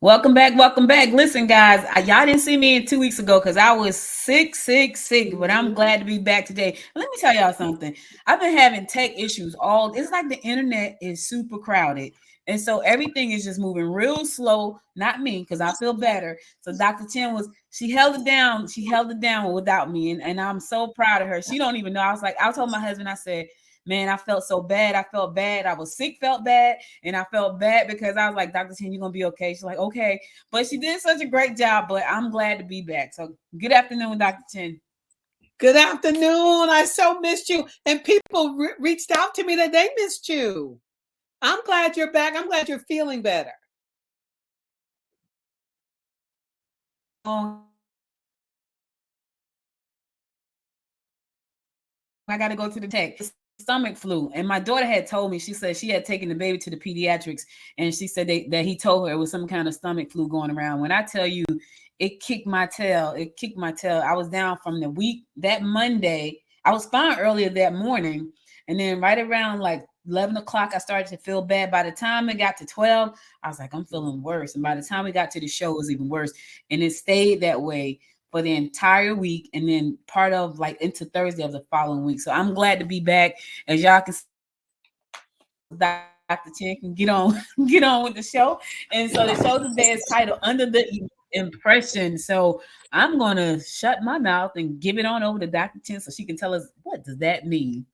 Welcome back. Welcome back. Listen, guys, y'all didn't see me in 2 weeks ago because I was sick, but I'm glad to be back today. Let me tell y'all something. I've been having tech issues all. It's like the internet is super crowded. And so everything is just moving real slow. Not me, because I feel better. So Dr. Chen she held it down. She held it down without me. And I'm so proud of her. She don't even know. I told my husband, I said, man, I felt so bad. I felt bad. I was sick, felt bad. And I felt bad because I was like, Dr. Chen, you're going to be okay. She's like, okay. But she did such a great job. But I'm glad to be back. So good afternoon, Dr. Chen. Good afternoon. I so missed you. And people reached out to me that they missed you. I'm glad you're back. I'm glad you're feeling better. I got to go to the tech. Stomach flu, and my daughter had told me. She said she had taken the baby to the pediatrics, and she said that he told her it was some kind of stomach flu going around. When I tell you, it kicked my tail. It kicked my tail. I was down from the week that Monday. I was fine earlier that morning, and then right around like 11 o'clock, I started to feel bad. By the time it got to 12, I was like, I'm feeling worse. And by the time we got to the show, it was even worse, and it stayed that way for the entire week, and then part of like into Thursday of the following week. So I'm glad to be back. As y'all can see, Dr. Chen can get on with the show. And so the show today is titled Under the Impression. So I'm gonna shut my mouth and give it on over to Dr. Chen so she can tell us, what does that mean?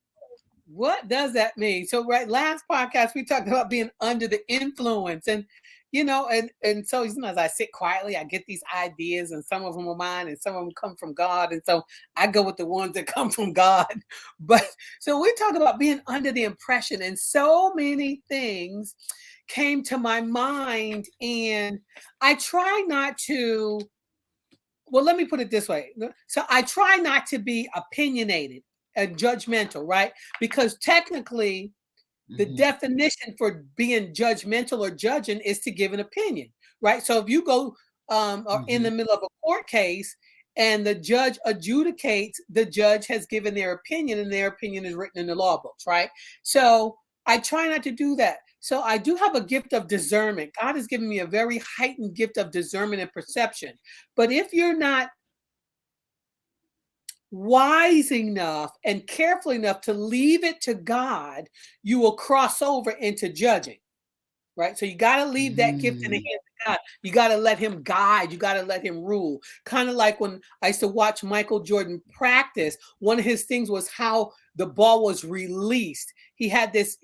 What does that mean? So, right, last podcast we talked about being under the influence, and so as I sit quietly, I get these ideas, and some of them are mine, and some of them come from God, and so I go with the ones that come from God. But so we talk about being under the impression, and so many things came to my mind, and I try not to. Well, let me put it this way. So I try not to be opinionated and judgmental, right? Because technically, the definition for being judgmental or judging is to give an opinion, right? So if you go or in the middle of a court case and the judge adjudicates, the judge has given their opinion, and their opinion is written in the law books, right? So I try not to do that. So I do have a gift of discernment. God has given me a very heightened gift of discernment and perception. But if you're not wise enough and careful enough to leave it to God, you will cross over into judging, right? So you got to leave that gift in the hands of God. You got to let him guide. You got to let him rule. Kind of like when I used to watch Michael Jordan practice, one of his things was how the ball was released. He had this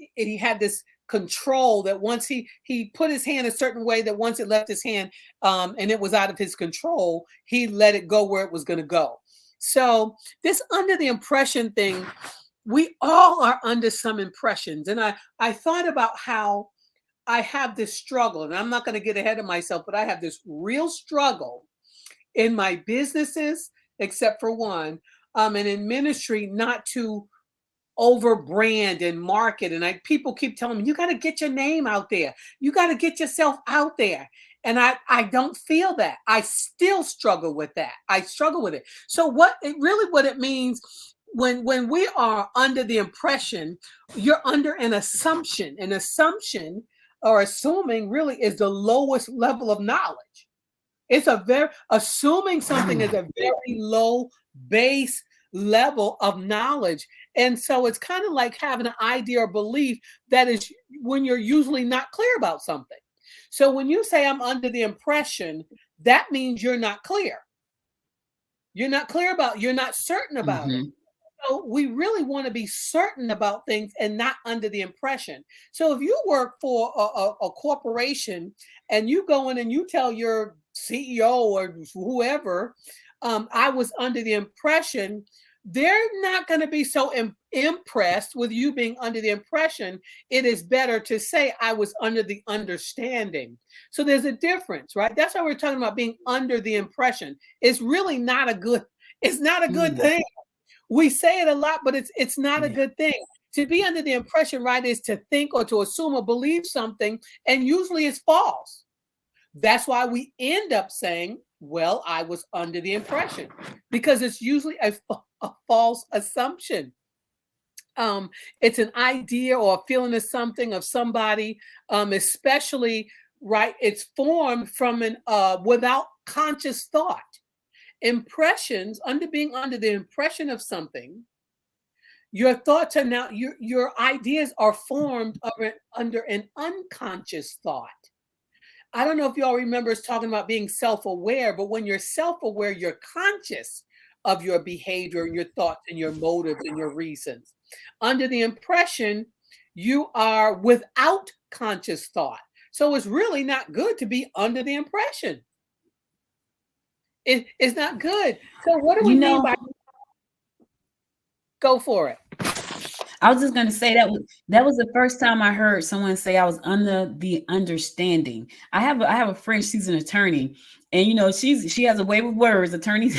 control that once he put his hand a certain way, that once it left his hand and it was out of his control, he let it go where it was going to go. So this under the impression thing, we all are under some impressions. And I thought about how I have this struggle, and I'm not going to get ahead of myself, but I have this real struggle in my businesses, except for one, and in ministry, not to over brand and market. And people keep telling me, you got to get your name out there. You got to get yourself out there. And I don't feel that. I still struggle with that. I struggle with it. So what it means when we are under the impression, you're under an assumption. An assumption or assuming really is the lowest level of knowledge. It's assuming something is a very low base level of knowledge. And so it's kind of like having an idea or belief that is when you're usually not clear about something. So when you say I'm under the impression, that means you're not clear. You're not certain about it. So we really want to be certain about things and not under the impression. So if you work for a corporation and you go in and you tell your CEO or whoever, I was under the impression, they're not going to be so impressed with you being under the impression. It is better to say I was under the understanding. So there's a difference, right? That's why we're talking about being under the impression. It's really not a good thing. We say it a lot, but it's not a good thing. To be under the impression, right, is to think or to assume or believe something, and usually it's false. That's why we end up saying, well, I was under the impression, because it's usually a false assumption. It's an idea or a feeling of something, of somebody, especially right? It's formed from an without conscious thought. Impressions, being under the impression of something, your thoughts are now your ideas are formed under an unconscious thought. I don't know if y'all remember us talking about being self-aware, but when you're self-aware, you're conscious of your behavior and your thoughts and your motives and your reasons. Under the impression, you are without conscious thought. So it's really not good to be under the impression. It's not good. So what do we mean by go for it? I was just gonna say that was the first time I heard someone say I was under the understanding. I have a friend, she's an attorney, and she has a way with words. Attorneys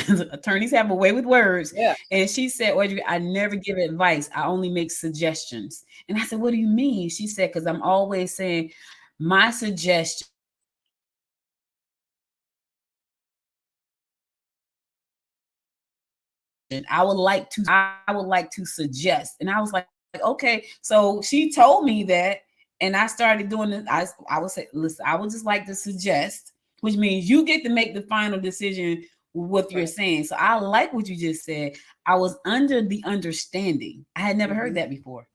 have a way with words. Yeah. And she said, Audrey, I never give advice. I only make suggestions. And I said, what do you mean? She said, because I'm always saying my suggestion. I would like to suggest. And I was like, okay. So she told me that, and I started doing it. I would say, listen, I would just like to suggest, which means you get to make the final decision with what you're saying. So I like what you just said. I was under the understanding. I had never heard that before.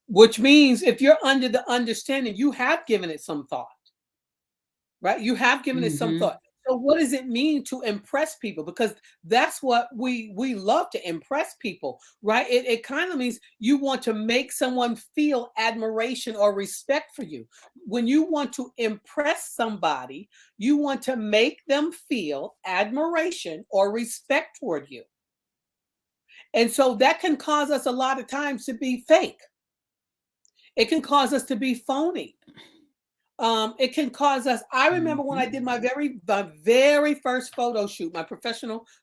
Which means if you're under the understanding, you have given it some thought, right? You have given it some thought. So what does it mean to impress people? Because that's what we love, to impress people, right? It kind of means you want to make someone feel admiration or respect for you. When you want to impress somebody, you want to make them feel admiration or respect toward you. And so that can cause us a lot of times to be fake. It can cause us to be phony. It can cause us. I remember when I did my very first photo shoot, my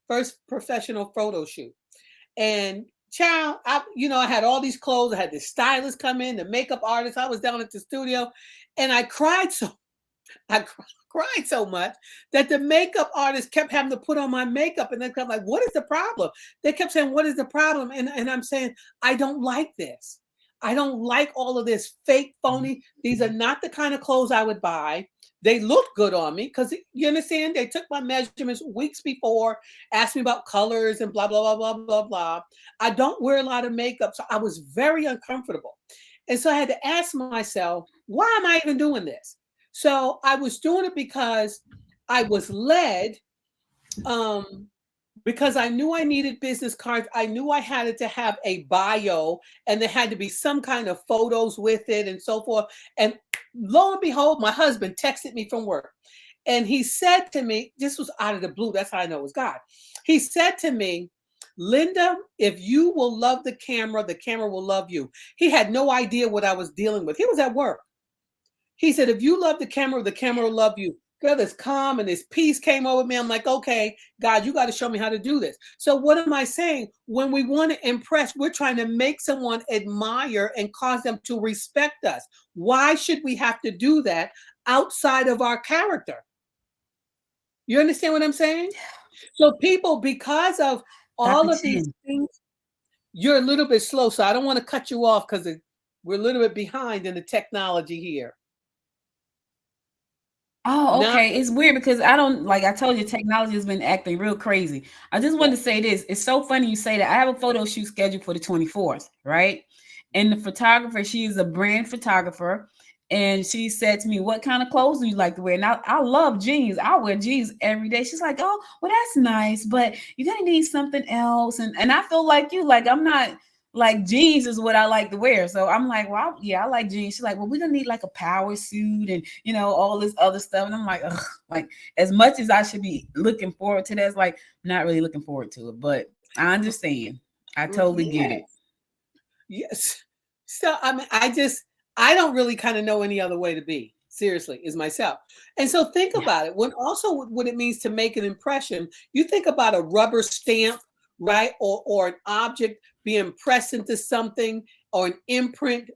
first professional photo shoot, and child, I had all these clothes. I had the stylist come in, the makeup artist. I was down at the studio, and I cried so much that the makeup artist kept having to put on my makeup, and they kept like, "What is the problem?" They kept saying, "What is the problem?" And I'm saying, "I don't like this. I don't like all of this fake, phony. These are not the kind of clothes I would buy. They look good on me," because you understand, they took my measurements weeks before, asked me about colors and blah, blah, blah, blah, blah, blah. I don't wear a lot of makeup, so I was very uncomfortable. And so I had to ask myself, why am I even doing this? So I was doing it because I was led, because I knew I needed business cards. I knew I had to have a bio, and there had to be some kind of photos with it and so forth. And lo and behold, my husband texted me from work, and he said to me, this was out of the blue. That's how I know it was God. He said to me, "Linda, if you will love the camera will love you." He had no idea what I was dealing with. He was at work. He said, "If you love the camera will love you." Girl, this calm and this peace came over me. I'm like, okay, God, you got to show me how to do this. So what am I saying? When we want to impress, we're trying to make someone admire and cause them to respect us. Why should we have to do that outside of our character? You understand what I'm saying? So people, because of all of these things, you're a little bit slow. So I don't want to cut you off because we're a little bit behind in the technology here. Oh, okay. It's weird because I told you, technology has been acting real crazy. I just wanted to say this. It's so funny you say that. I have a photo shoot scheduled for the 24th, right? And the photographer, she is a brand photographer. And she said to me, "What kind of clothes do you like to wear?" And I love jeans. I wear jeans every day. She's like, "Oh, well, that's nice, but you're gonna need something else." And I feel like you, like I'm not, like jeans is what I like to wear. So I'm like, well, yeah, I like jeans. She's like, "Well, we're gonna need like a power suit and all this other stuff." And I'm like, ugh, like as much as I should be looking forward to that, it's like not really looking forward to it. But I understand. I totally get it. Yes. So I mean, I don't really kind of know any other way to be. Seriously, is myself. And so think about it. When also what it means to make an impression, you think about a rubber stamp, right? Or an object being pressed into something, or an imprint,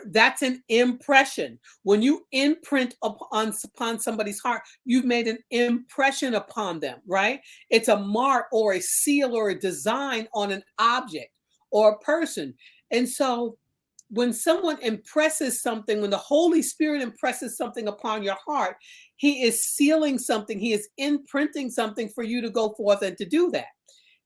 that's an impression. When you imprint upon somebody's heart, you've made an impression upon them, right? It's a mark or a seal or a design on an object or a person. And so when someone impresses something, when the Holy Spirit impresses something upon your heart, he is sealing something, he is imprinting something for you to go forth and to do that.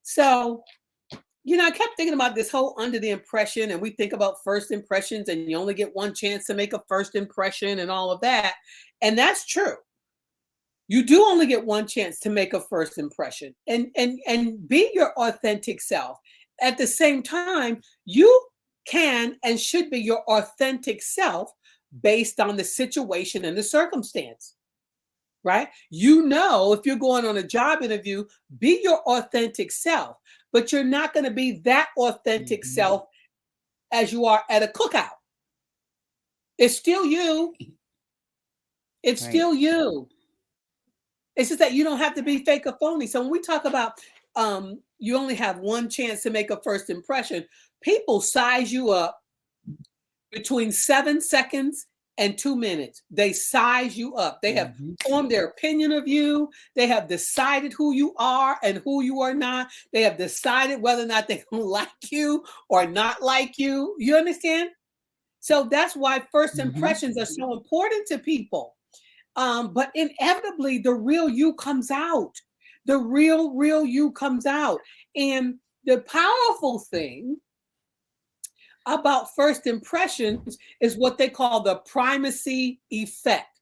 So, I kept thinking about this whole under the impression, and we think about first impressions, and you only get one chance to make a first impression and all of that. And that's true. You do only get one chance to make a first impression and be your authentic self. At the same time, you can and should be your authentic self based on the situation and the circumstance, right? If you're going on a job interview, be your authentic self, but you're not going to be that authentic self as you are at a cookout. It's still you. It's still you. It's just that you don't have to be fake or phony. So when we talk about you only have one chance to make a first impression, people size you up between 7 seconds and 2 minutes. They size you up. They have formed their opinion of you. They have decided who you are and who you are not. They have decided whether or not they like you or not like you. You understand? So that's why first impressions are so important to people. But inevitably, the real you comes out. The real you comes out. And the powerful thing about first impressions is what they call the primacy effect.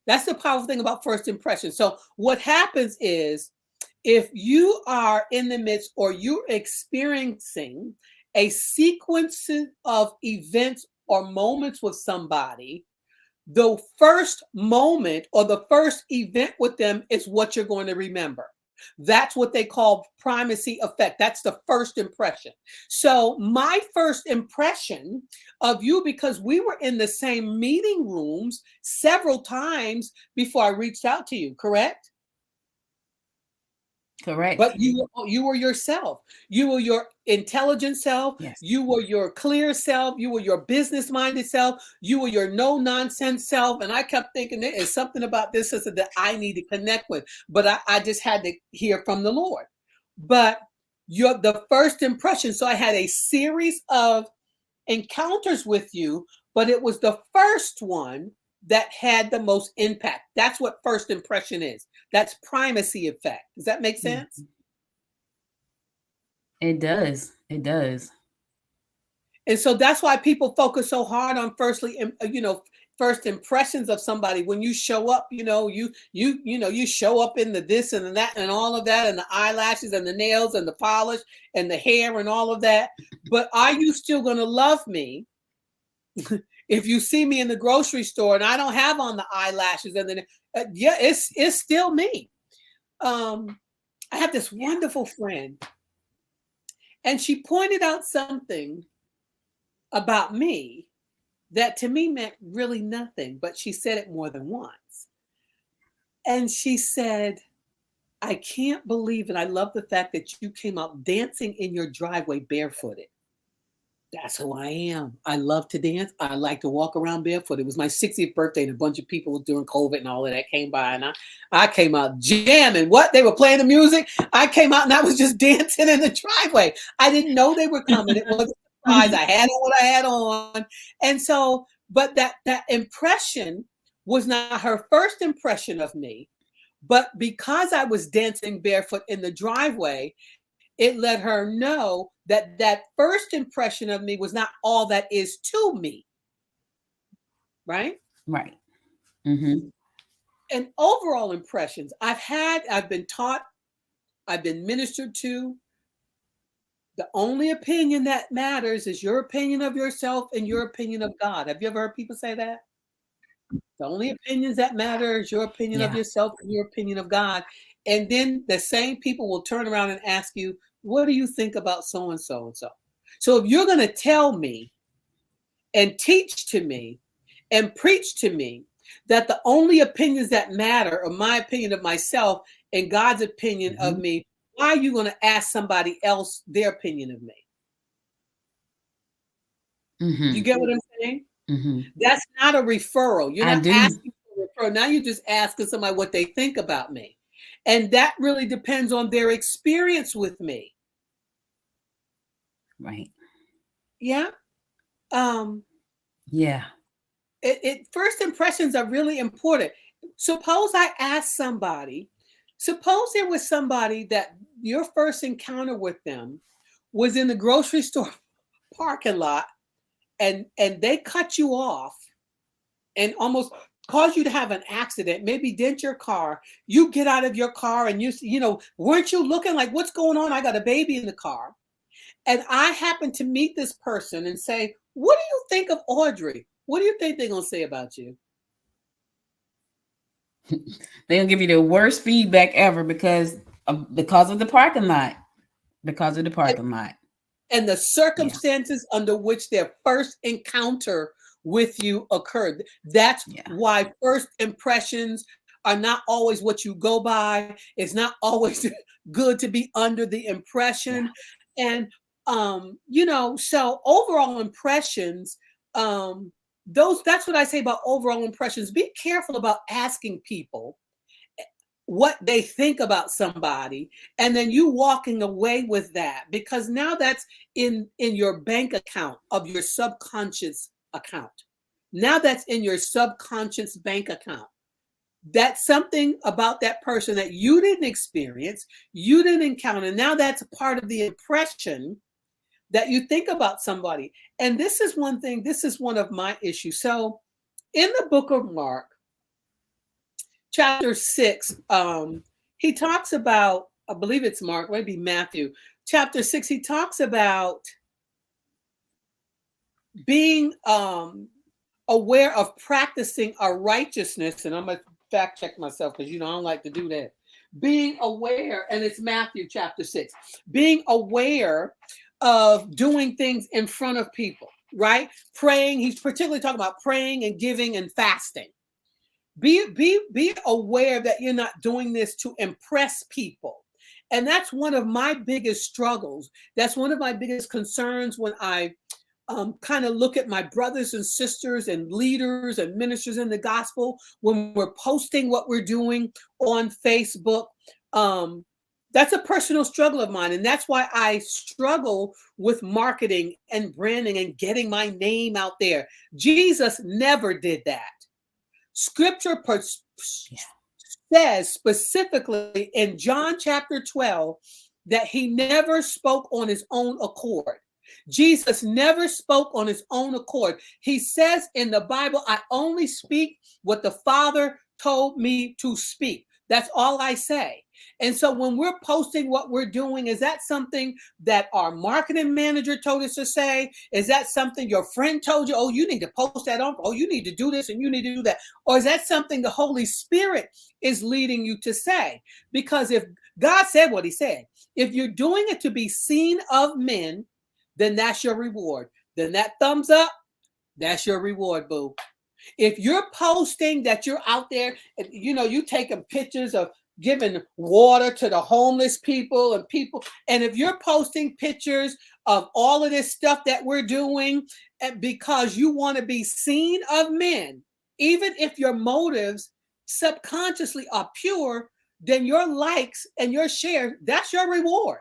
That's the powerful thing about first impressions. So what happens is, if you are in the midst or you're experiencing a sequence of events or moments with somebody, the first moment or the first event with them is what you're going to remember. That's what they call primacy effect. That's the first impression. So my first impression of you, because we were in the same meeting rooms several times before I reached out to you, correct? Correct. But you were yourself. You were your intelligent self. Yes. You were your clear self. You were your business-minded self. You were your no-nonsense self. And I kept thinking there is something about this that I need to connect with. But I just had to hear from the Lord. But the first impression. So I had a series of encounters with you, but it was the first one that had the most impact. That's what first impression is. That's primacy effect. Does that make sense? It does. It does. And so that's why people focus so hard on first impressions of somebody. When you show up, you show up in the this and the that and all of that, and the eyelashes and the nails and the polish and the hair and all of that. But are you still going to love me if you see me in the grocery store and I don't have on the eyelashes and then it's still me. I have this wonderful friend, and she pointed out something about me that to me meant really nothing, but she said it more than once. And she said, I can't believe it. I love the fact that you came out dancing in your driveway barefooted. That's who I am. I love to dance. I like to walk around barefoot. It was my 60th birthday, and a bunch of people during COVID and all of that came by, and I came out jamming. What? They were playing the music. I came out and I was just dancing in the driveway. I didn't know they were coming. It was a surprise. I had on what I had on. And so, but that impression was not her first impression of me. But because I was dancing barefoot in the driveway, it let her know that first impression of me was not all that is to me. Right? Right. Mm-hmm. And overall impressions, I've been taught, I've been ministered to. The only opinion that matters is your opinion of yourself and your opinion of God. Have you ever heard people say that? The only opinions that matter is your opinion of yourself and your opinion of God. And then the same people will turn around and ask you, what do you think about so-and-so and so? So if you're going to tell me and teach to me and preach to me that the only opinions that matter are my opinion of myself and God's opinion of me, why are you going to ask somebody else their opinion of me? You get what I'm saying? That's not a referral. You're not asking for a referral. Now you're just asking somebody what they think about me. And that really depends on their experience with me. Right. Yeah. Yeah. First impressions are really important. Suppose I ask somebody, suppose there was somebody that your first encounter with them was in the grocery store parking lot, and they cut you off and almost cause you to have an accident, maybe dent your car. You get out of your car and you know, weren't you looking like, what's going on? I got a baby in the car. And I happen to meet this person and say, what do you think of Audrey? What do you think they're going to say about you? They'll give you the worst feedback ever because of the parking lot. Because of the parking lot. And the circumstances under which their first encounter with you occurred. That's why first impressions are not always what you go by. It's not always good to be under the impression. And you know, so overall impressions, that's what I say about overall impressions. Be careful about asking people what they think about somebody, and then you walking away with that, because now that's in your bank account of your subconscious account. Now that's in your subconscious bank account. That's something about that person that you didn't experience, you didn't encounter. Now that's a part of the impression that you think about somebody. And this is one thing, this is one of my issues. So in the book of Mark, chapter 6, he talks about, I believe it's Mark, maybe Matthew. Chapter 6, he talks about being aware of practicing our righteousness. And I'm going to fact check myself because, you know, I don't like to do that. Being aware, and it's Matthew chapter 6, being aware of doing things in front of people, right? Praying. He's particularly talking about praying and giving and fasting. Be aware that you're not doing this to impress people. And that's one of my biggest struggles. That's one of my biggest concerns when I kind of look at my brothers and sisters and leaders and ministers in the gospel, when we're posting what we're doing on Facebook. That's a personal struggle of mine. And that's why I struggle with marketing and branding and getting my name out there. Jesus never did that. Scripture says specifically in John chapter 12 that he never spoke on his own accord. Jesus never spoke on his own accord. He says in the Bible, I only speak what the Father told me to speak. That's all I say. And so when we're posting what we're doing, is that something that our marketing manager told us to say? Is that something your friend told you? Oh, you need to post that on. Oh, you need to do this and you need to do that. Or is that something the Holy Spirit is leading you to say? Because if God said what he said, if you're doing it to be seen of men, then that's your reward. Then that thumbs up, that's your reward, boo. If you're posting that you're out there, you know, you taking pictures of giving water to the homeless people, and if you're posting pictures of all of this stuff that we're doing because you want to be seen of men, even if your motives subconsciously are pure, then your likes and your shares, that's your reward.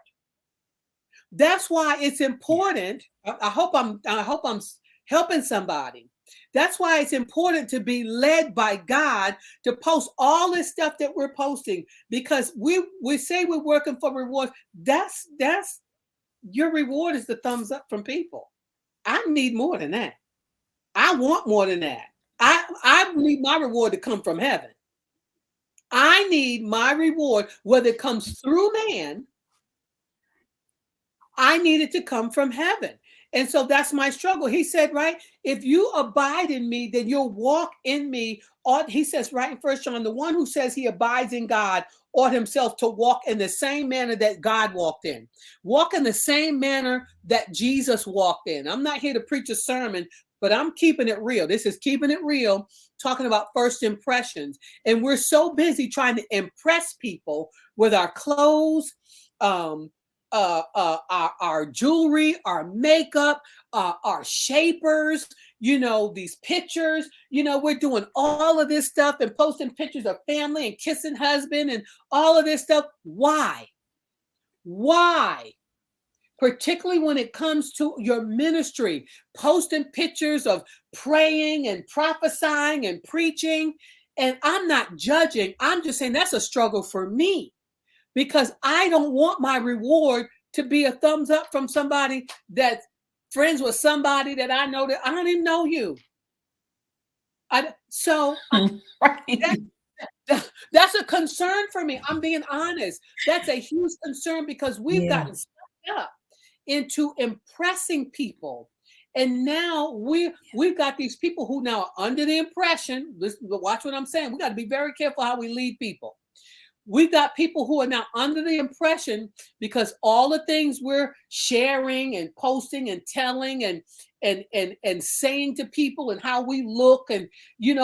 That's why it's important. I hope I'm helping somebody. That's why it's important to be led by God to post all this stuff that we're posting, because we say we're working for rewards. That's your reward is the thumbs up from people. I need more than that. I want more than that. I need my reward to come from heaven. I need my reward, whether it comes through man, I need it to come from heaven. And so that's my struggle. He said, right, if you abide in me, then you'll walk in me. He says, right in 1 John, the one who says he abides in God ought himself to walk in the same manner that God walked in. Walk in the same manner that Jesus walked in. I'm not here to preach a sermon, but I'm keeping it real. This is keeping it real, talking about first impressions. And we're so busy trying to impress people with our clothes, our jewelry, our makeup, our shapers, you know, these pictures, you know, we're doing all of this stuff and posting pictures of family and kissing husband and all of this stuff. Why? particularly when it comes to your ministry, posting pictures of praying and prophesying and preaching. And I'm not judging. I'm just saying that's a struggle for me, because I don't want my reward to be a thumbs up from somebody that's friends with somebody that I know that I don't even know you. That's a concern for me. I'm being honest. That's a huge concern, because we've gotten stuck up into impressing people. And now we've got these people who now are under the impression, listen, watch what I'm saying. We got to be very careful how we lead people. We've got people who are now under the impression, because all the things we're sharing and posting and telling and saying to people, and how we look, and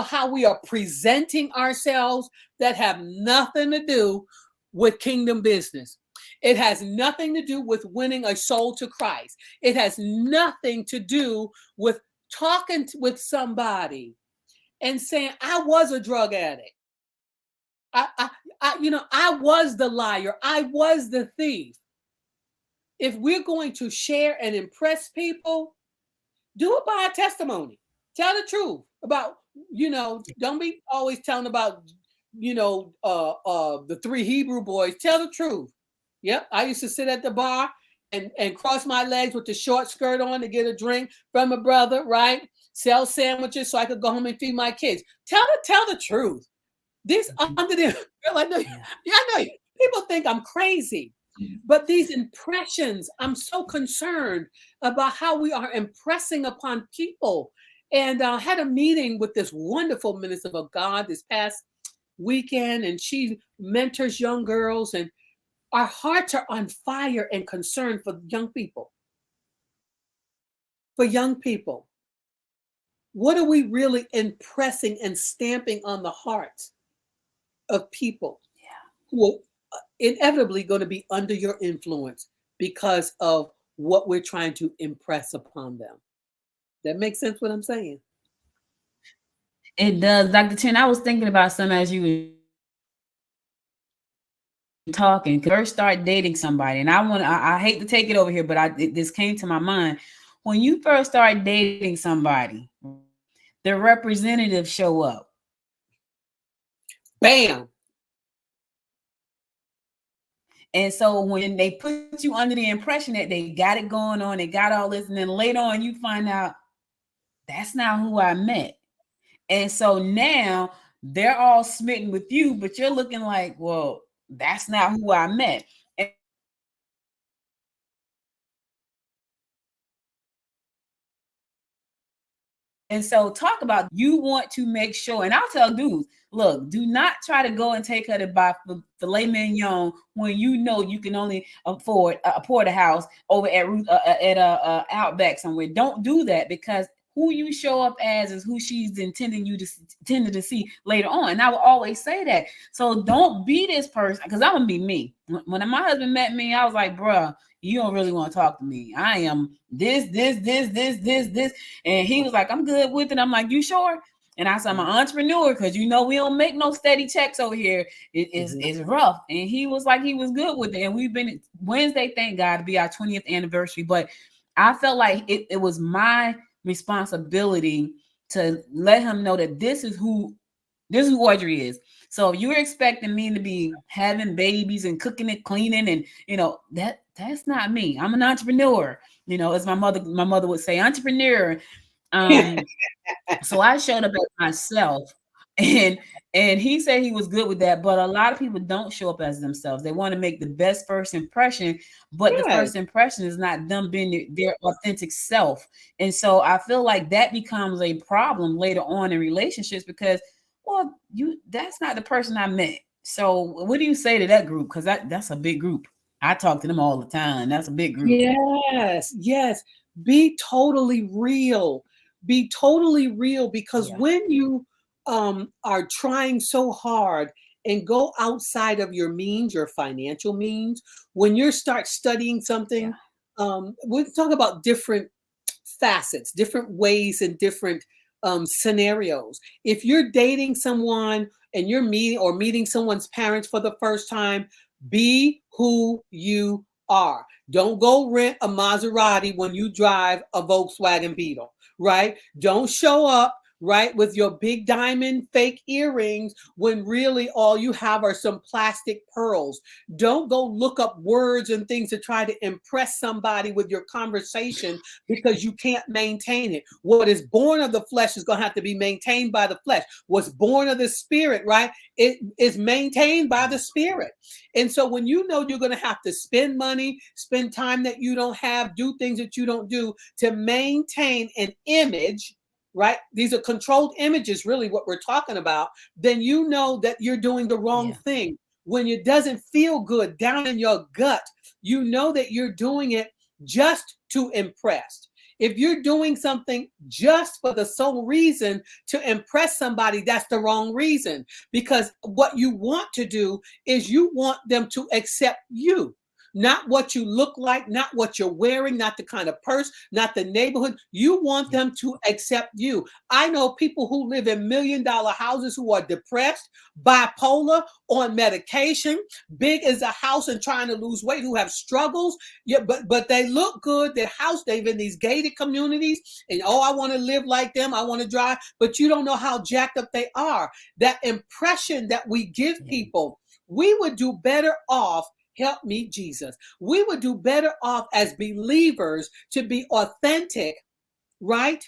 how we are presenting ourselves, that have nothing to do with kingdom business. It has nothing to do with winning a soul to Christ. It has nothing to do with talking with somebody and saying, I was a drug addict. I was the liar. I was the thief. If we're going to share and impress people, do it by a testimony. Tell the truth about, don't be always telling about, the 3 Hebrew boys. Tell the truth. Yep. I used to sit at the bar and cross my legs with the short skirt on to get a drink from a brother, right? Sell sandwiches so I could go home and feed my kids. Tell the truth. This under the, I know, I know people think I'm crazy, but these impressions, I'm so concerned about how we are impressing upon people. And I had a meeting with this wonderful minister of God this past weekend, and she mentors young girls, and our hearts are on fire and concerned for young people. For young people, what are we really impressing and stamping on the hearts of people who are inevitably going to be under your influence because of what we're trying to impress upon them? That makes sense what I'm saying? It does. Dr. Chen, I was thinking about something as you were talking. First start dating somebody, and I hate to take it over here, but this came to my mind. When you first start dating somebody, the representatives show up. Bam. And so when they put you under the impression that they got it going on, they got all this, and then later on you find out that's not who I met. And so now they're all smitten with you, but you're looking like, well, that's not who I met. And so talk about, you want to make sure, and I'll tell dudes, look, do not try to go and take her to buy filet mignon when you know you can only afford a porterhouse over at Outback somewhere. Don't do that, because who you show up as is who she's intending to see later on. And I will always say that. So don't be this person, because I'm gonna be me. When my husband met me, I was like, bruh, you don't really want to talk to me. I am this. And he was like, I'm good with it. I'm like, you sure? And I said, I'm an entrepreneur, because we don't make no steady checks over here. It's rough. And he was like, he was good with it. And we've been Wednesday, thank God, to be our 20th anniversary. But I felt like it was my responsibility to let him know that this is who Audrey is. So if you're expecting me to be having babies and cooking and cleaning, and that's not me. I'm an entrepreneur, as my mother would say, entrepreneur. So I showed up as myself, and he said he was good with that. But a lot of people don't show up as themselves. They want to make the best first impression, but the first impression is not them being their authentic self. And so I feel like that becomes a problem later on in relationships, because, well, that's not the person I met. So what do you say to that group? Because that's a big group. I talk to them all the time. That's a big group. Yes. Be totally real. Be totally real, because when you are trying so hard and go outside of your means, your financial means, when you start studying something, we'll talk about different facets, different ways, and different scenarios. If you're dating someone and you're meeting someone's parents for the first time, be who you are. Don't go rent a Maserati when you drive a Volkswagen Beetle, right? Don't show up, right, with your big diamond fake earrings when really all you have are some plastic pearls. Don't go look up words and things to try to impress somebody with your conversation because you can't maintain it. What is born of the flesh is going to have to be maintained by the flesh. What's born of the spirit, right, it is maintained by the spirit. And so when you know you're going to have to spend money, spend time that you don't have, do things that you don't do to maintain an image, right? These are controlled images, really what we're talking about. Then you know that you're doing the wrong thing. When it doesn't feel good down in your gut, you know that you're doing it just to impress. If you're doing something just for the sole reason to impress somebody, that's the wrong reason. Because what you want to do is you want them to accept you. Not what you look like, not what you're wearing, not the kind of purse, not the neighborhood. You want them to accept you. I know people who live in $1 million houses who are depressed, bipolar, on medication, big as a house and trying to lose weight, who have struggles. Yeah, but they look good. Their house, they live in these gated communities, and I want to live like them. I want to drive, but you don't know how jacked up they are. That impression that we give people, we would do better off. Help me, Jesus. We would do better off as believers to be authentic, right?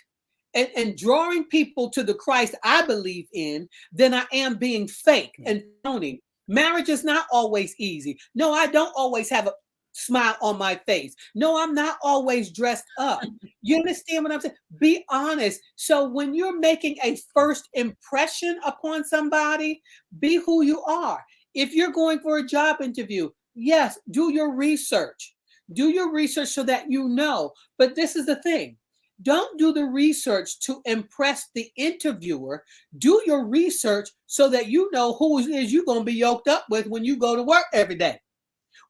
And drawing people to the Christ I believe in than I am being fake and phony. Marriage is not always easy. No, I don't always have a smile on my face. No, I'm not always dressed up. You understand what I'm saying? Be honest. So when you're making a first impression upon somebody, be who you are. If you're going for a job interview, yes, do your research. Do your research so that you know. But this is the thing. Don't do the research to impress the interviewer. Do your research so that you know who it is you're going to be yoked up with when you go to work every day.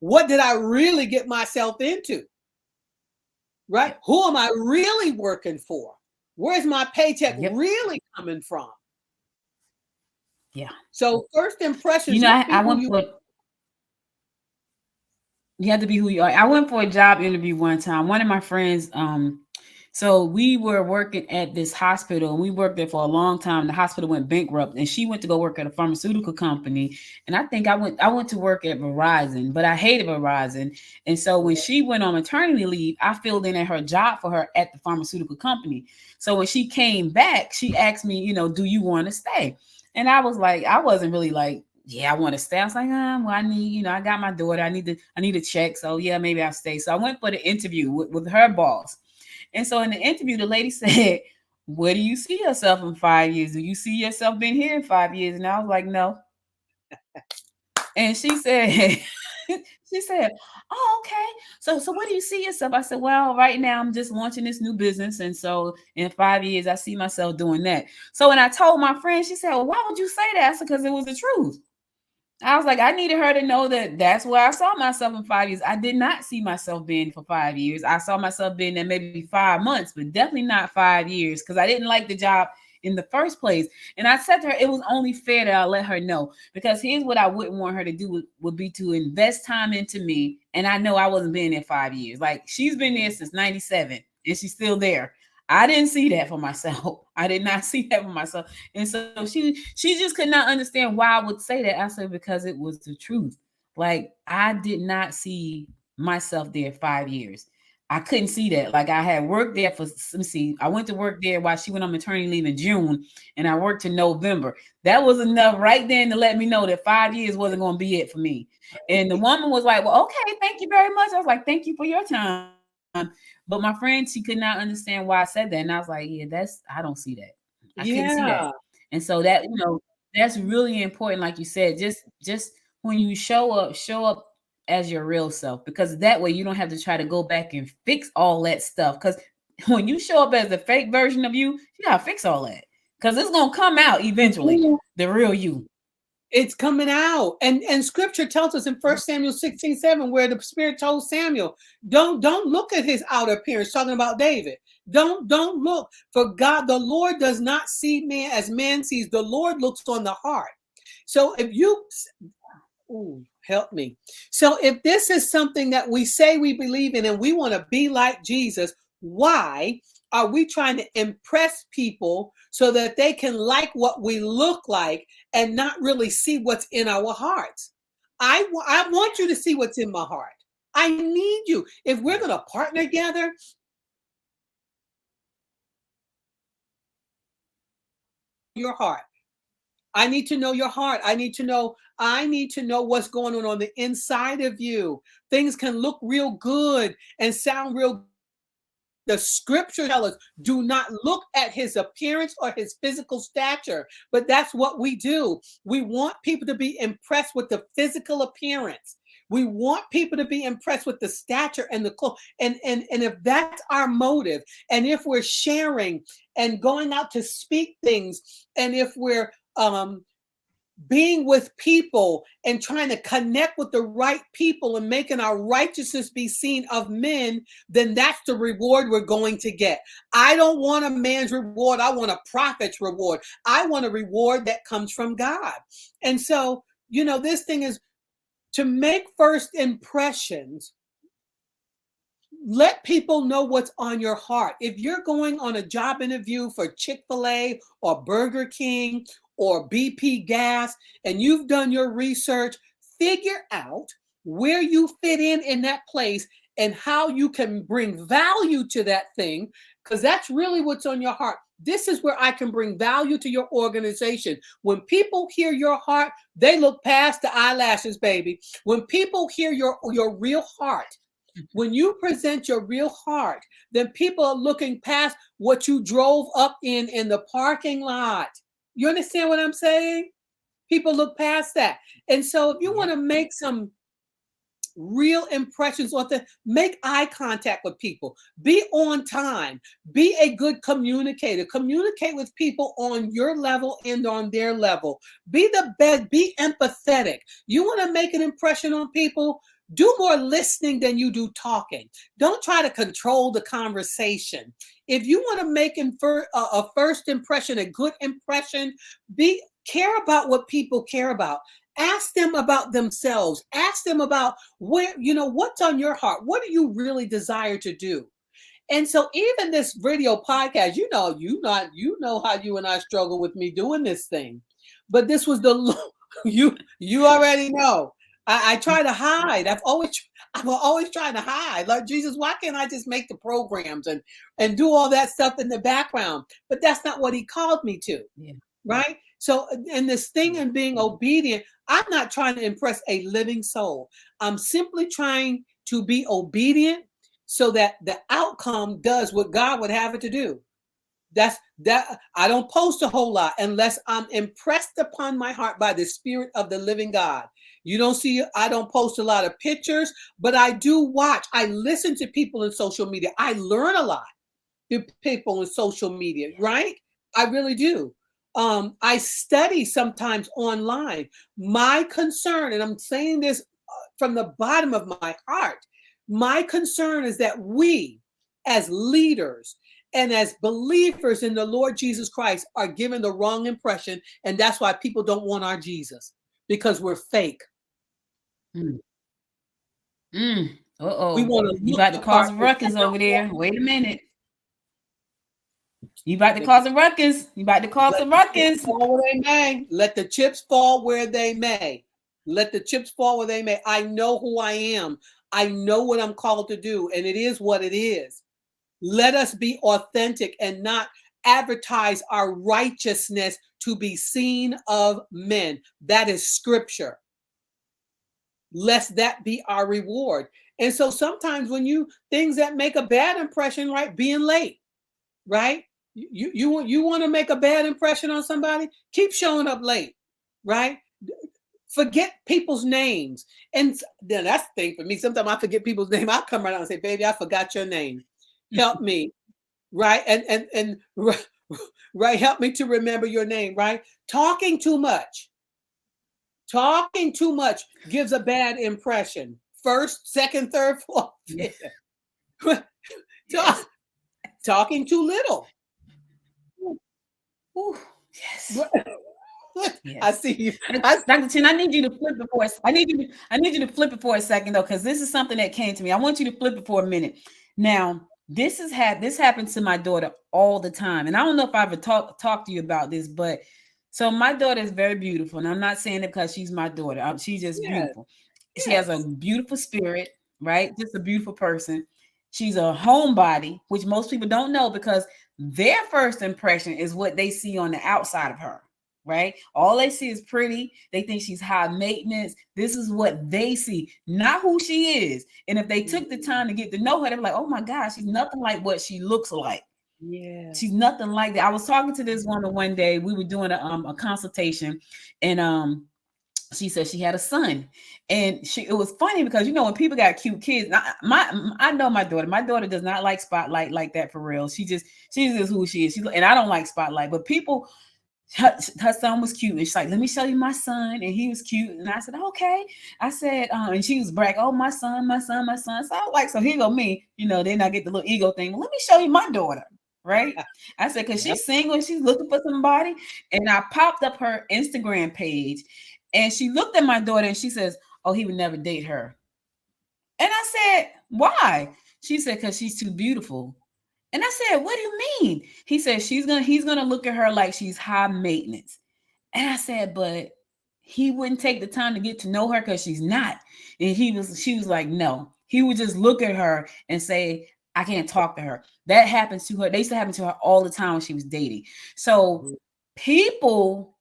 What did I really get myself into? Right? Who am I really working for? Where's my paycheck really coming from? Yeah. So first impressions. You know, I went for. You have to be who you are. I went for a job interview one time. One of my friends, so we were working at this hospital and we worked there for a long time. The hospital went bankrupt and she went to go work at a pharmaceutical company. And I think I went to work at Verizon, but I hated Verizon. And so when she went on maternity leave, I filled in at her job for her at the pharmaceutical company. So when she came back, she asked me, do you want to stay? And I was like, I wasn't really like, yeah, I want to stay. I was like, well, I need, I got my daughter. I need to check. So yeah, maybe I'll stay. So I went for the interview with her boss. And so in the interview, the lady said, where do you see yourself in 5 years? Do you see yourself being here in 5 years? And I was like, no. And she said, oh, okay. So where do you see yourself? I said, well, right now I'm just launching this new business. And so in 5 years, I see myself doing that. So when I told my friend, she said, well, why would you say that? I said, because it was the truth. I was like, I needed her to know that that's where I saw myself in 5 years. I did not see myself being for 5 years. I saw myself being there maybe 5 months, but definitely not 5 years because I didn't like the job in the first place. And I said to her, it was only fair that I let her know, because here's what I wouldn't want her to do would be to invest time into me. And I know I wasn't being there 5 years. Like, she's been there since 97 and she's still there. I didn't see that for myself. I did not see that for myself. And so she just could not understand why I would say that. I said, because it was the truth. Like, I did not see myself there 5 years. I couldn't see that. Like, I had worked there for, I went to work there while she went on maternity leave in June, and I worked in November. That was enough right then to let me know that 5 years wasn't going to be it for me. And the woman was like, well, okay, thank you very much. I was like, thank you for your time. But my friend, she could not understand why I said that. And I was like, yeah, I don't see that. I couldn't see that. And so that, that's really important. Like you said, just when you show up as your real self, because that way you don't have to try to go back and fix all that stuff. Because when you show up as the fake version of you, you gotta fix all that, because it's gonna come out eventually, the real you. It's coming out. And scripture tells us in 1 Samuel 16:7, where the Spirit told Samuel, don't look at his outer appearance, talking about David. Don't look, for God, the Lord does not see man as man sees. The Lord looks on the heart. So if you, Help me. So if this is something that we say we believe in and we want to be like Jesus, why are we trying to impress people so that they can like what we look like and not really see what's in our hearts? I want you to see what's in my heart. I need you. If we're going to partner together, your heart. I need to know your heart. I need to know what's going on the inside of you. Things can look real good and sound real. The scripture tells us, do not look at his appearance or his physical stature, but that's what we do. We want people to be impressed with the physical appearance. We want people to be impressed with the stature and the clothes. And if that's our motive, and if we're sharing and going out to speak things, and if we're being with people and trying to connect with the right people and making our righteousness be seen of men, then that's the reward we're going to get. I don't want a man's reward. I want a prophet's reward. I want a reward that comes from God. And so, this thing is to make first impressions. Let people know what's on your heart. If you're going on a job interview for Chick-fil-A or Burger King or BP Gas, and you've done your research, figure out where you fit in that place and how you can bring value to that thing, because that's really what's on your heart. This is where I can bring value to your organization. When people hear your heart, they look past the eyelashes, baby. When people hear your real heart, when you present your real heart, then people are looking past what you drove up in the parking lot. You understand what I'm saying? People look past that. And so if you want to make some real impressions on them, make eye contact with people, be on time, be a good communicator, communicate with people on your level and on their level, be the best, be empathetic. You want to make an impression on people, do more listening than you do talking. Don't try to control the conversation. If you want to make a first impression, a good impression, care about what people care about. Ask them about themselves. Ask them about what's on your heart. What do you really desire to do? And so even this video podcast, you know how you and I struggle with me doing this thing. But this was you already know. I try to hide. I'm always trying to hide. Like, Jesus, why can't I just make the programs and do all that stuff in the background? But that's not what he called me to. Yeah. Right? So, and this thing and being obedient, I'm not trying to impress a living soul. I'm simply trying to be obedient so that the outcome does what God would have it to do. That I don't post a whole lot unless I'm impressed upon my heart by the Spirit of the living God. I don't post a lot of pictures, but I do watch. I listen to people in social media. I learn a lot from people in social media, right? I really do. I study sometimes online. My concern, and I'm saying this from the bottom of my heart, my concern is that we as leaders and as believers in the Lord Jesus Christ are given the wrong impression. And that's why people don't want our Jesus, because we're fake. Uh-oh. We want to you about to cause a ruckus over there. Wait a minute. You about to cause a ruckus. You about to cause a ruckus. Let the chips fall where they may. Let the chips fall where they may. I know who I am. I know what I'm called to do, and it is what it is. Let us be authentic and not advertise our righteousness to be seen of men. That is scripture. Lest that be our reward. And so sometimes when things that make a bad impression, right? Being late, right? You want to make a bad impression on somebody? Keep showing up late, right? Forget people's names. And then that's the thing for me. Sometimes I forget people's name. I'll come right out and say, baby, I forgot your name. Help me, right? And right, help me to remember your name, right? Talking too much gives a bad impression. First, second, third, fourth, fifth. Talking too little. Ooh, yes. I Yes. see you. Dr. Chin, I need you to flip it for us. I need you to flip it for a second though, because this is something that came to me. I want you to flip it for a minute. Now, this happens to my daughter all the time. And I don't know if I've ever talked to you about this, but so my daughter is very beautiful. And I'm not saying it because she's my daughter. She's just Yes, beautiful. She has a yes. beautiful spirit, right? Just a beautiful person. She's a homebody, which most people don't know because their first impression is what they see on the outside of her, right? All they see is pretty. They think she's high maintenance. This is what they see, not who she is. And if they took the time to get to know her, they're like, oh my gosh, she's nothing like what she looks like. Yeah. She's nothing like that. I was talking to this woman one day. We were doing a consultation, and she said she had a son, and it was funny because when people got cute kids, I know my daughter. My daughter does not like spotlight like that for real. She's just who she is. And I don't like spotlight, but people. Her son was cute, and she's like, "Let me show you my son," and he was cute, and I said, "Okay." I said, and she was bragging, "Oh, my son, my son, my son." So I was like, "So here go me," then I get the little ego thing. Well, let me show you my daughter, right? I said, "Cause she's single and she's looking for somebody," and I popped up her Instagram page, and she looked at my daughter and she says, "Oh, he would never date her," and I said, "Why?" She said, "Cause she's too beautiful." And I said, "What do you mean?" He said, he's gonna look at her like she's high maintenance. And I said, "But he wouldn't take the time to get to know her because she's not." And she was like, "No." He would just look at her and say, "I can't talk to her." That happens to her. They used to happen to her all the time when she was dating. So people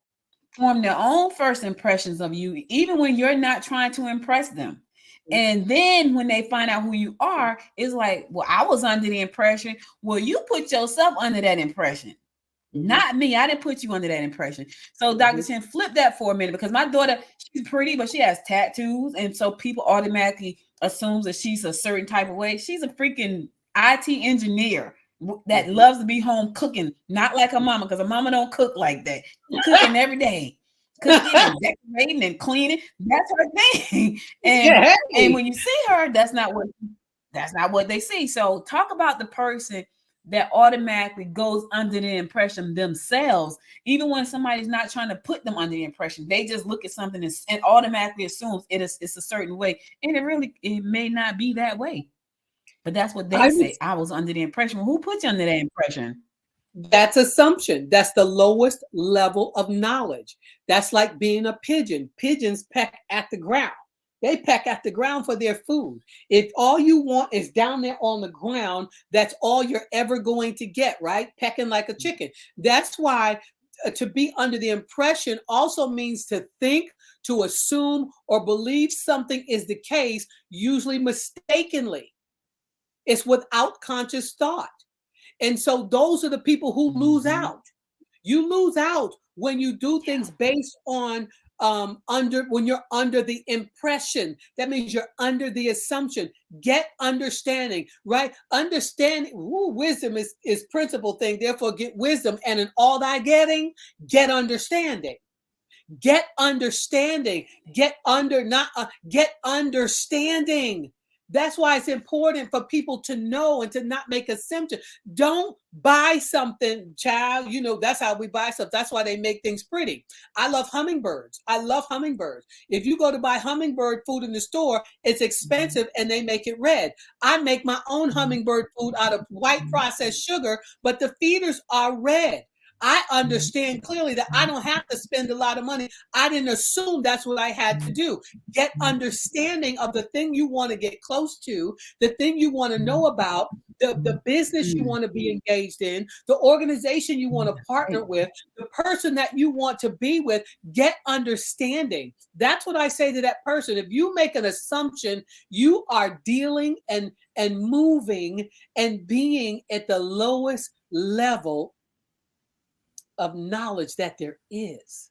form their own first impressions of you, even when you're not trying to impress them. And then when they find out who you are, it's like, well, I was under the impression. Well, you put yourself under that impression. Not me. I didn't put you under that impression. So, Dr. Chen, flip that for a minute because my daughter, she's pretty, but she has tattoos. And so people automatically assumes that she's a certain type of way. She's a freaking IT engineer that loves to be home cooking, not like her mama, because her mama don't cook like that. Cooking every day, cooking and decorating and cleaning. That's her thing. And when you see her, that's not what they see. So talk about the person that automatically goes under the impression themselves, even when somebody's not trying to put them under the impression. They just look at something and automatically assumes it's a certain way, and it may not be that way. But that's what they say. I was under the impression. Well, who put you under that impression? That's assumption. That's the lowest level of knowledge. That's like being a pigeon. Pigeons peck at the ground. They peck at the ground for their food. If all you want is down there on the ground, that's all you're ever going to get, right? Pecking like a chicken. That's why to be under the impression also means to think, to assume, or believe something is the case, usually mistakenly. It's without conscious thought. And so those are the people who lose out. You lose out when you do things based on when you're under the impression. That means you're under the assumption. Get understanding, right? Understanding, wisdom is principal thing. Therefore, get wisdom, and in all thy getting, get understanding. Get understanding. Get understanding. That's why it's important for people to know and to not make assumptions. Don't buy something, child. That's how we buy stuff. That's why they make things pretty. I love hummingbirds. If you go to buy hummingbird food in the store, it's expensive and they make it red. I make my own hummingbird food out of white processed sugar, but the feeders are red. I understand clearly that I don't have to spend a lot of money. I didn't assume that's what I had to do. Get understanding of the thing you want to get close to, the thing you want to know about, the business you want to be engaged in, the organization you want to partner with, the person that you want to be with. Get understanding. That's what I say to that person. If you make an assumption, you are dealing and moving and being at the lowest level of knowledge that there is.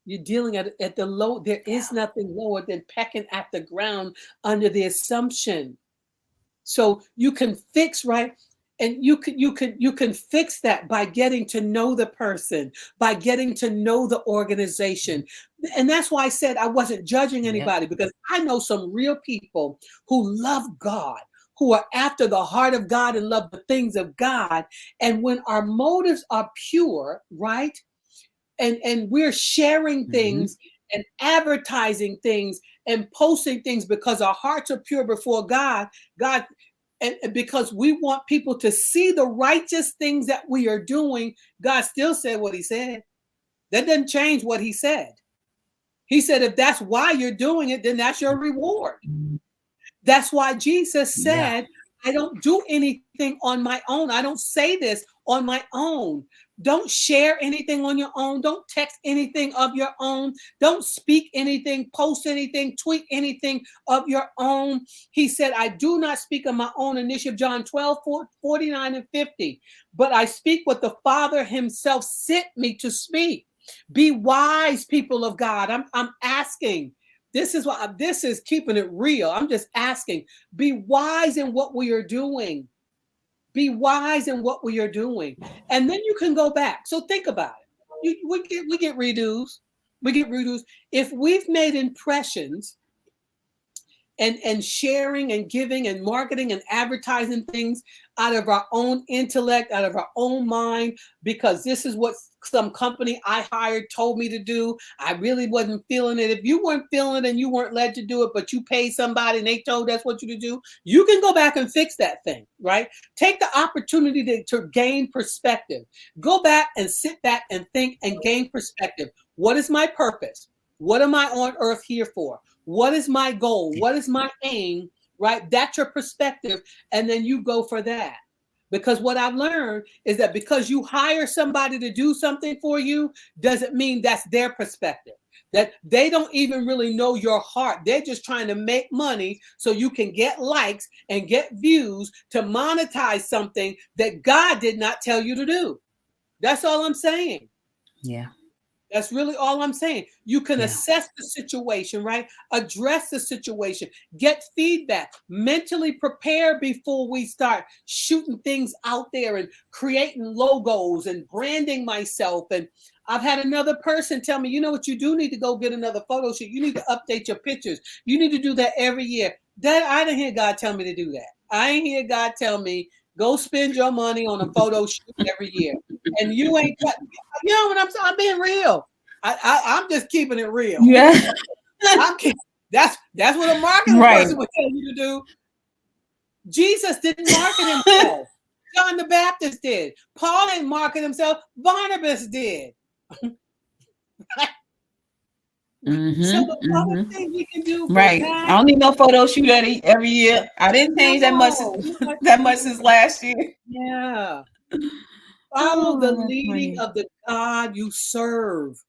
You're dealing at the low. There is nothing lower than pecking at the ground under the assumption. So you can fix, right? And you can fix that by getting to know the person, by getting to know the organization. And that's why I said I wasn't judging anybody, because I know some real people who love God, who are after the heart of God and love the things of God. And when our motives are pure, right? and we're sharing things and advertising things and posting things because our hearts are pure before God. And because we want people to see the righteous things that we are doing, God still said what he said. That doesn't change what he said. He said, if that's why you're doing it, then that's your reward. That's why Jesus said, I don't do anything on my own. I don't say this on my own. Don't share anything on your own. Don't text anything of your own. Don't speak anything, post anything, tweet anything of your own. He said, I do not speak of my own initiative, John 12, 49 and 50, but I speak what the Father himself sent me to speak. Be wise, people of God. I'm asking. This is keeping it real. I'm just asking, be wise in what we are doing. Be wise in what we are doing. And then you can go back. So think about it. We get redos. We get redos. If we've made impressions and sharing and giving and marketing and advertising things out of our own intellect, out of our own mind, because this is what some company I hired told me to do. I really wasn't feeling it. If you weren't feeling it and you weren't led to do it, but you paid somebody and they told that's what you to do, you can go back and fix that thing, right? Take the opportunity to gain perspective. Go back and sit back and think and gain perspective. What is my purpose? What am I on earth here for? What is my goal? What is my aim? Right? That's your perspective. And then you go for that. Because what I've learned is that because you hire somebody to do something for you, doesn't mean that's their perspective. That they don't even really know your heart. They're just trying to make money so you can get likes and get views to monetize something that God did not tell you to do. That's all I'm saying. Yeah. That's really all I'm saying. You can assess the situation, right? Address the situation, get feedback, mentally prepare before we start shooting things out there and creating logos and branding myself. And I've had another person tell me, you know what, you do need to go get another photo shoot. You need to update your pictures. You need to do that every year. That I didn't hear God tell me to do that. I ain't hear God tell me, go spend your money on a photo shoot every year. And you ain't, you know what I'm being real. I'm just keeping it real. Yeah. That's what a marketing person would tell you to do. Jesus didn't market himself. John the Baptist did. Paul didn't market himself. Barnabas did. So the other thing we can do, right? I don't need no photo shoot every year. I didn't change that much since last year. Yeah. Follow the leading of the God you serve.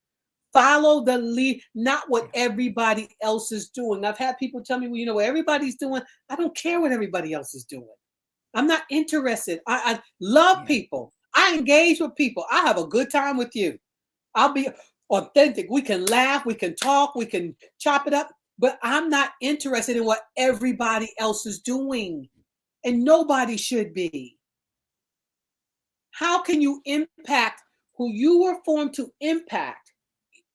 Follow the lead, not what everybody else is doing. I've had people tell me, well, you know what everybody's doing. I don't care what everybody else is doing. I'm not interested. I love people. I engage with people. I have a good time with you. I'll be authentic. We can laugh. We can talk. We can chop it up. But I'm not interested in what everybody else is doing. And nobody should be. How can you impact who you were formed to impact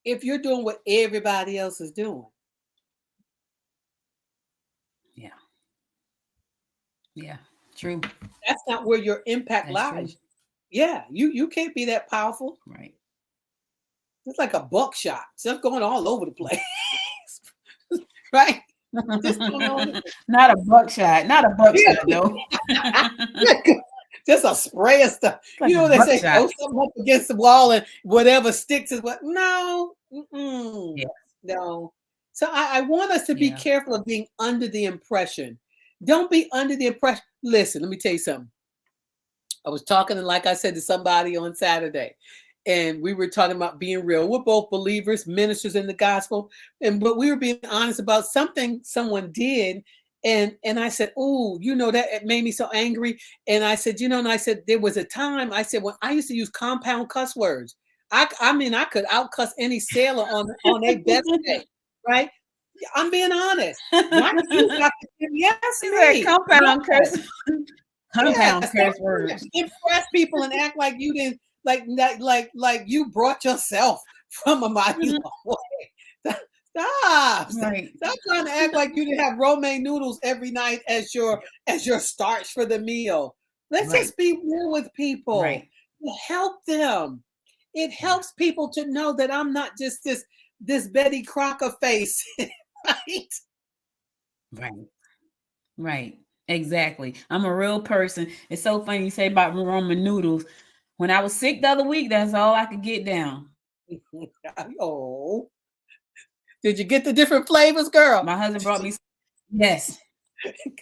if you're doing what everybody else is doing? Yeah, true. That's not where your impact lies. True. Yeah, you can't be that powerful. Right. It's like a buckshot. Stuff going all over the place. Right? Just not a buckshot. Not a buckshot, though. Just a spray of stuff. Like, you know what they say, throw something up against the wall and whatever sticks is what. No. No. So I want us to be careful of being under the impression. Don't be under the impression. Listen, let me tell you something. I was talking, like I said, to somebody on Saturday, and we were talking about being real. We're both believers, ministers in the gospel, but we were being honest about something someone did. And I said, oh, you know, that it made me so angry. And I said, you know, and I said, there was a time, I said, when I used to use compound cuss words. I mean, I could outcuss any sailor on a best day, right? I'm being honest. Not you, Dr. Kim. Yes, compound curse. Compound curse words. Impress people and act like you didn't, like you brought yourself from a mighty long way. Stop. Right. Stop trying to act like you didn't have romaine noodles every night as your starch for the meal. Let's just be real with people. Right. Help them. it helps people to know that I'm not just this Betty Crocker face, right? Right. Right. Exactly. I'm a real person. It's so funny you say about ramen noodles. When I was sick the other week, that's all I could get down. Oh, did you get the different flavors, girl? My husband brought me. Yes.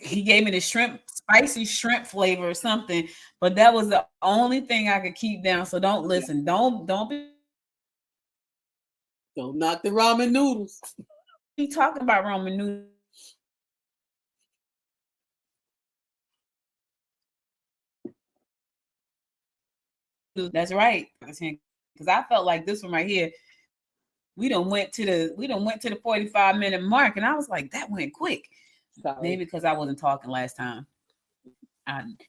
He gave me the spicy shrimp flavor or something, but that was the only thing I could keep down. So don't listen. Don't Don't knock the ramen noodles. be talking about ramen noodles. That's right. Because I felt like this one right here. We done went to the 45-minute mark, and I was like, that went quick. Sorry. Maybe because I wasn't talking last time.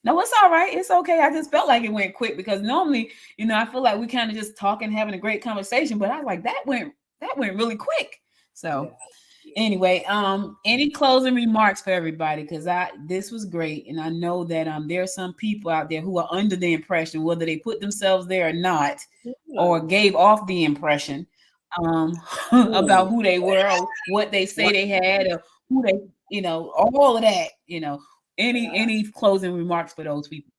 No, it's all right. It's okay. I just felt like it went quick because normally, I feel like we kind of just talking, having a great conversation, but I was like, that went really quick. So anyway, any closing remarks for everybody? Because this was great. And I know that there are some people out there who are under the impression, whether they put themselves there or not, or gave off the impression about who they were or what they say they had or who they, all of that, any closing remarks for those people?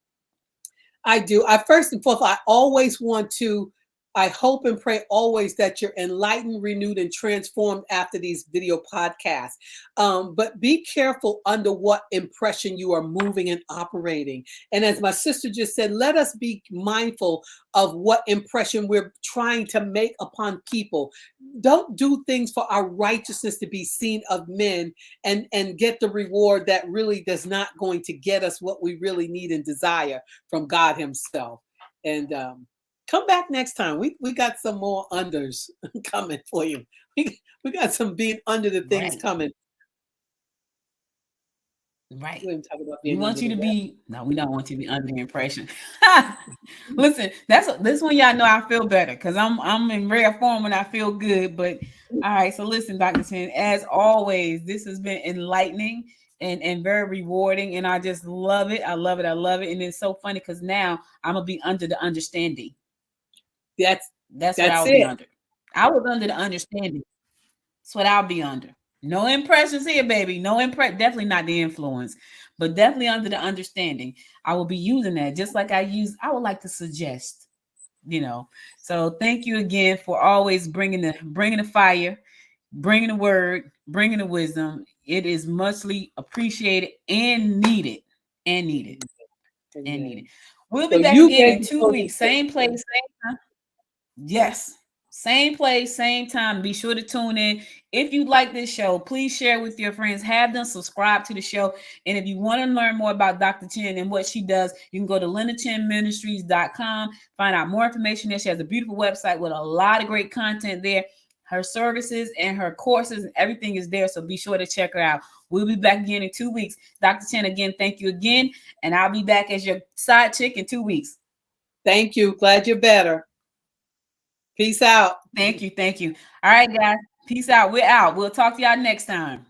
I do. First and foremost, I always want to, I hope and pray always that you're enlightened, renewed, and transformed after these video podcasts. But be careful under what impression you are moving and operating. And as my sister just said, let us be mindful of what impression we're trying to make upon people. Don't do things for our righteousness to be seen of men and get the reward that really does not going to get us what we really need and desire from God himself. And come back next time. We got some more unders coming for you. We got some being under the things coming. Right. We want you to be. No, we don't want you to be under the impression. Listen, this one y'all know I feel better because I'm in rare form when I feel good. But all right, so listen, Dr. Chen, as always, this has been enlightening and very rewarding, and I just love it. I love it. I love it, and it's so funny because now I'm gonna be under the understanding. That's what I'll be under. I was under the understanding. That's what I'll be under. No impressions here, baby. No definitely not the influence, but definitely under the understanding. I will be using that just like I would like to suggest, So thank you again for always bringing the fire, bringing the word, bringing the wisdom. It is muchly appreciated and needed. We'll be back again in 2 weeks. Same place, same time. Yes. Same place, same time. Be sure to tune in. If you like this show, please share with your friends. Have them subscribe to the show. And if you want to learn more about Dr. Chen and what she does, you can go to LenaChenMinistries.com. Find out more information there. She has a beautiful website with a lot of great content there. Her services and her courses and everything is there. So be sure to check her out. We'll be back again in 2 weeks. Dr. Chen, again, thank you again. And I'll be back as your side chick in 2 weeks. Thank you. Glad you're better. Peace out. Thank you. All right, guys. Peace out. We're out. We'll talk to y'all next time.